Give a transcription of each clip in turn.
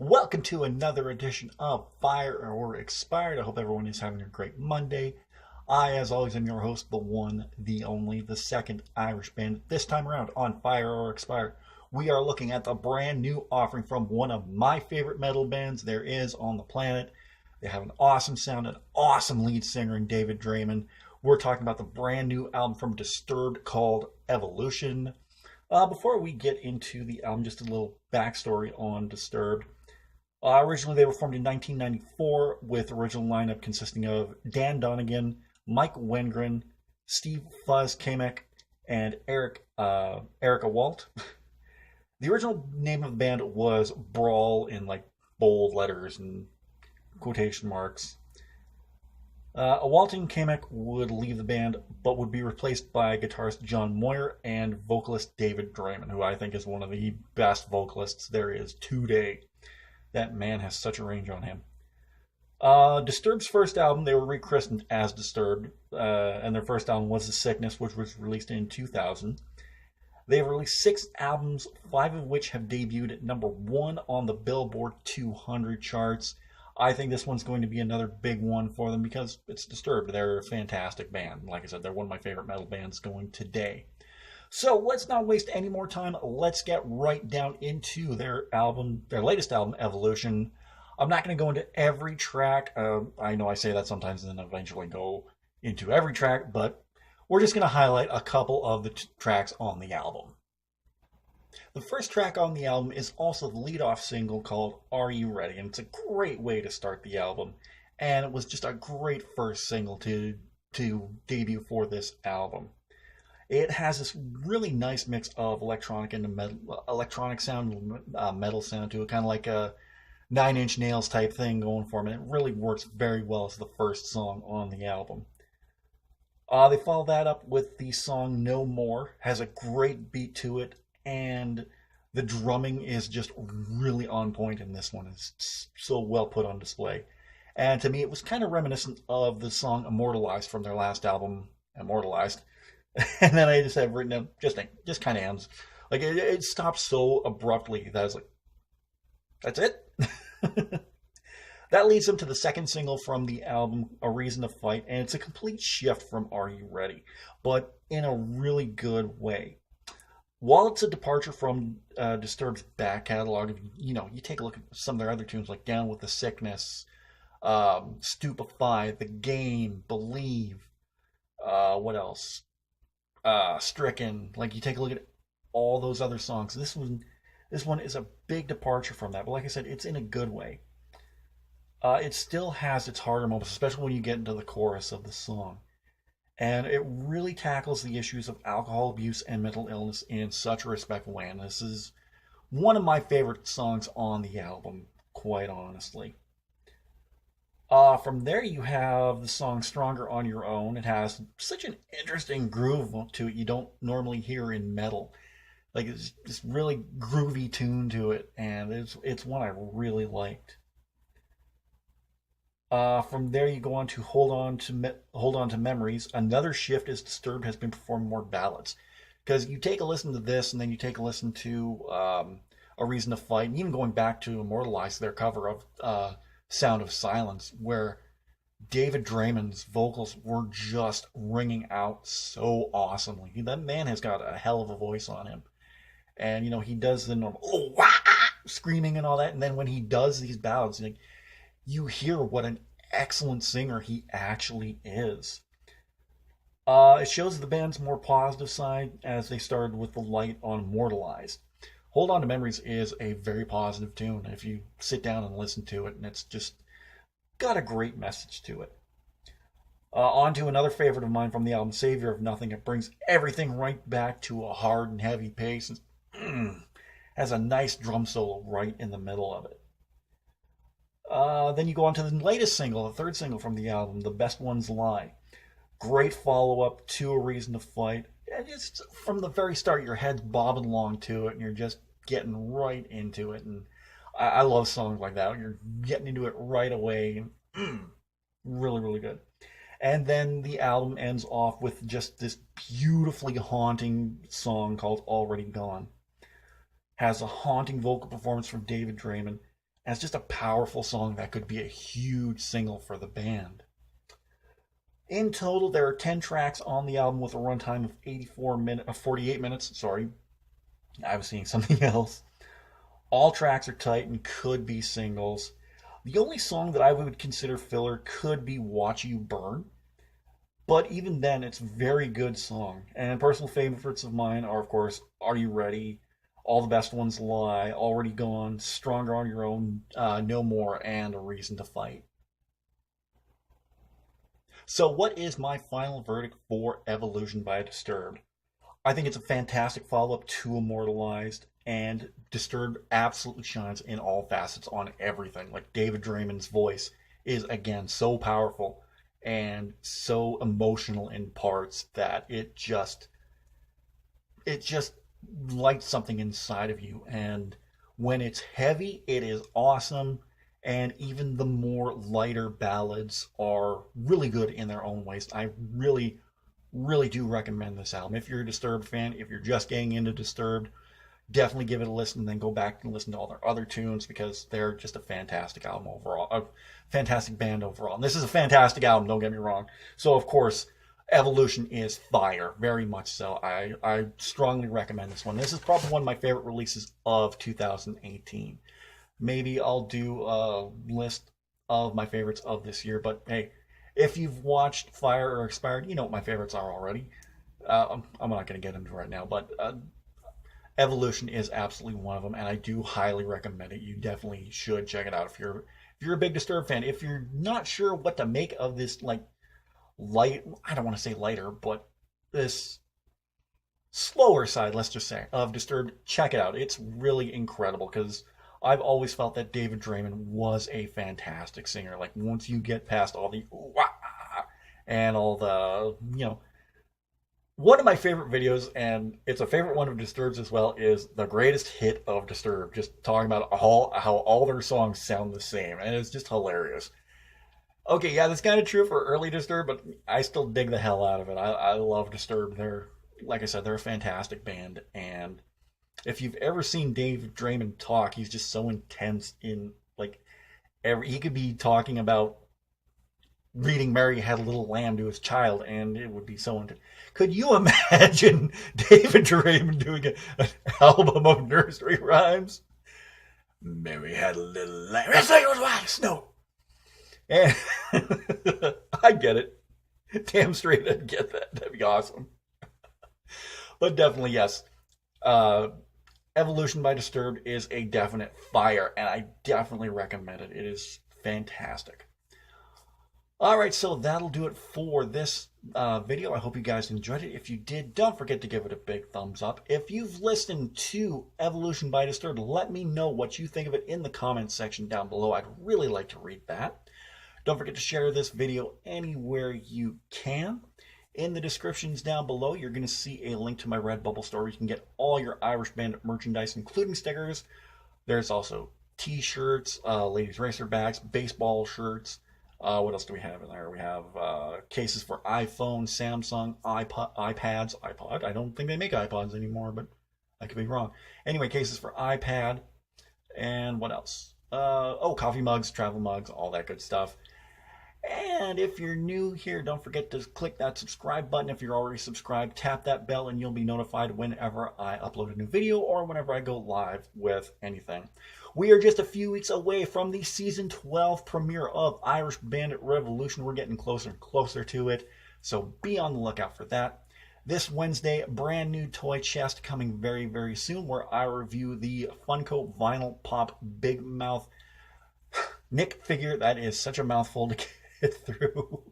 Welcome to another edition of Fire or Expired. I hope everyone is having a great Monday. I, as always, am your host, the one, the only, the second Irish Bandit. This time around on Fire or Expired, we are looking at the brand new offering from one of my favorite metal bands there is on the planet. They have an awesome sound, an awesome lead singer in David Draymond. We're talking about the brand new album from Disturbed called Evolution. Before we get into the album, just a little backstory on Disturbed. Originally, they were formed in 1994 with original lineup consisting of Dan Donegan, Mike Wengren, Steve Fuzz Kamek, and Erica Walt. The original name of the band was Brawl in like bold letters and quotation marks. Walt and Kamek would leave the band, but would be replaced by guitarist John Moyer and vocalist David Draymond, who I think is one of the best vocalists there is today. That man has such a range on him. Disturbed's first album, they were rechristened as Disturbed, and their first album was The Sickness, which was released in 2000. They've released 6 albums, 5 of which have debuted at number 1 on the Billboard 200 charts. I think this one's going to be another big one for them because it's Disturbed. They're a fantastic band. Like I said, they're one of my favorite metal bands going today. So let's not waste any more time. Let's get right down into their latest album, Evolution. I'm not going to go into every track. I know I say that sometimes and then eventually go into every track, but we're just going to highlight a couple of the tracks on the album. The first track on the album is also the lead-off single called Are You Ready? And it's a great way to start the album. And it was just a great first single to debut for this album. It has this really nice mix of electronic and electronic sound, metal sound to it, kind of like a Nine Inch Nails type thing going for them. And it really works very well as the first song on the album. They follow that up with the song No More. Has a great beat to it, and the drumming is just really on point in this one. It's so well put on display. And to me, it was kind of reminiscent of the song Immortalized from their last album, Immortalized. And then I just have written down, just kind of ends. Like, it stops so abruptly that I was like, that's it? That leads them to the second single from the album, A Reason to Fight, and it's a complete shift from Are You Ready? But in a really good way. While it's a departure from Disturbed's back catalog, you take a look at some of their other tunes like Down with the Sickness, Stupefy, The Game, Believe, what else? Stricken. Like, you take a look at all those other songs. This one is a big departure from that, but like I said, it's in a good way. It still has its harder moments, especially when you get into the chorus of the song. And it really tackles the issues of alcohol abuse and mental illness in such a respectful way. And this is one of my favorite songs on the album, quite honestly. From there, you have the song Stronger on Your Own. It has such an interesting groove to it you don't normally hear in metal. Like, it's this really groovy tune to it, and it's one I really liked. From there, you go on to Hold On to Memories. Another shift is Disturbed has been performing more ballads, because you take a listen to this, and then you take a listen to A Reason to Fight, and even going back to Immortalized, their cover of Sound of Silence, where David Draymond's vocals were just ringing out so awesomely. That man has got a hell of a voice on him, and he does the normal screaming and all that, and then when he does these ballads, you hear what an excellent singer he actually is. It shows the band's more positive side as they started with the light on Immortalized. Hold On to Memories is a very positive tune if you sit down and listen to it, and it's just got a great message to it. On to another favorite of mine from the album, Savior of Nothing. It brings everything right back to a hard and heavy pace. Has a nice drum solo right in the middle of it. Then you go on to the latest single, the third single from the album, The Best Ones Lie. Great follow-up to A Reason to Fight. And just from the very start, your head's bobbing along to it, and you're just getting right into it. And I love songs like that. You're getting into it right away. Really, really good. And then the album ends off with just this beautifully haunting song called Already Gone. Has a haunting vocal performance from David Draymond. And it's just a powerful song that could be a huge single for the band. In total, there are 10 tracks on the album with a runtime of 48 minutes. Sorry, I was seeing something else. All tracks are tight and could be singles. The only song that I would consider filler could be Watch You Burn. But even then, it's a very good song. And personal favorites of mine are, of course, Are You Ready? All the Best Ones Lie, Already Gone, Stronger on Your Own, No More, and A Reason to Fight. So what is my final verdict for Evolution by Disturbed? I think it's a fantastic follow-up to Immortalized, and Disturbed absolutely shines in all facets on everything. Like David Draymond's voice is, again, so powerful and so emotional in parts that it just lights something inside of you. And when it's heavy, it is awesome. And even the more lighter ballads are really good in their own ways. I really, really do recommend this album. If you're a Disturbed fan, if you're just getting into Disturbed, definitely give it a listen and then go back and listen to all their other tunes because they're just a fantastic album overall, a fantastic band overall. And this is a fantastic album, don't get me wrong. So, of course, Evolution is fire, very much so. I strongly recommend this one. This is probably one of my favorite releases of 2018. Maybe I'll do a list of my favorites of this year, but hey, if you've watched Fire or Expired, you know what my favorites are already. I'm not going to get into it right now, but Evolution is absolutely one of them, and I do highly recommend it. You definitely should check it out if you're a big Disturbed fan. If you're not sure what to make of this, like, light, I don't want to say lighter, but this slower side, let's just say, of Disturbed, check it out. It's really incredible because I've always felt that David Draymond was a fantastic singer. Like, once you get past all the wah, and all the, one of my favorite videos, and it's a favorite one of Disturbed's as well, is the greatest hit of Disturbed. Just talking about how all their songs sound the same, and it's just hilarious. Okay, yeah, that's kind of true for early Disturbed, but I still dig the hell out of it. I love Disturbed. They're, like I said, they're a fantastic band, and if you've ever seen Dave Draymond talk, he's just so intense in, like, he could be talking about reading Mary Had a Little Lamb to his child, and it would be so intense. Could you imagine David Draymond doing an album of nursery rhymes? Mary had a little lamb. Yes, it was white snow. And I get it. Damn straight I'd get that. That'd be awesome. But definitely, yes. Evolution by Disturbed is a definite fire, and I definitely recommend it. It is fantastic. Alright, so that'll do it for this video. I hope you guys enjoyed it. If you did, don't forget to give it a big thumbs up. If you've listened to Evolution by Disturbed, let me know what you think of it in the comments section down below. I'd really like to read that. Don't forget to share this video anywhere you can. In the descriptions down below, you're going to see a link to my Redbubble store where you can get all your Irish Bandit merchandise, including stickers. There's also t-shirts, ladies' racer bags, baseball shirts. What else do we have in there? We have cases for iPhone, Samsung, iPads, iPod. I don't think they make iPods anymore, but I could be wrong. Anyway, cases for iPad. And what else? Coffee mugs, travel mugs, all that good stuff. And if you're new here, don't forget to click that subscribe button. If you're already subscribed, tap that bell and you'll be notified whenever I upload a new video or whenever I go live with anything. We are just a few weeks away from the Season 12 premiere of Irish Bandit Revolution. We're getting closer and closer to it, so be on the lookout for that. This Wednesday, brand new toy chest coming very, very soon, where I review the Funko Vinyl Pop Big Mouth Nick figure. That is such a mouthful to get through.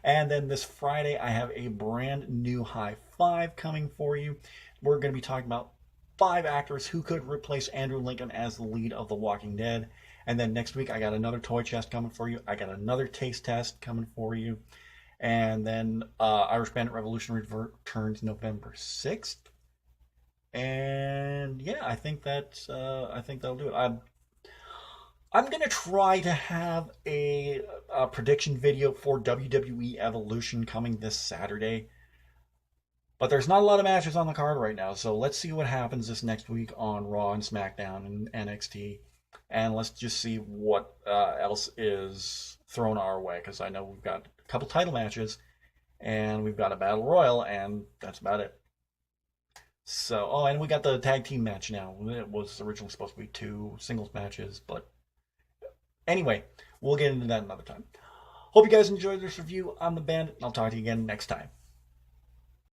And then this Friday, I have a brand new high five coming for you. We're going to be talking about 5 actors who could replace Andrew Lincoln as the lead of The Walking Dead. And then next week, I got another toy chest coming for you. I got another taste test coming for you. And then Irish Bandit Revolution returns November 6th. And yeah, I think that'll do it. I'm going to try to have a prediction video for WWE Evolution coming this Saturday. But there's not a lot of matches on the card right now, so let's see what happens this next week on Raw and SmackDown and NXT. and let's just see what else is thrown our way. Because I know we've got a couple title matches, and we've got a battle royal, and that's about it. So, oh, and we got the tag team match now. It was originally supposed to be 2 singles matches, but anyway, we'll get into that another time. Hope you guys enjoyed this review on the Bandit, and I'll talk to you again next time.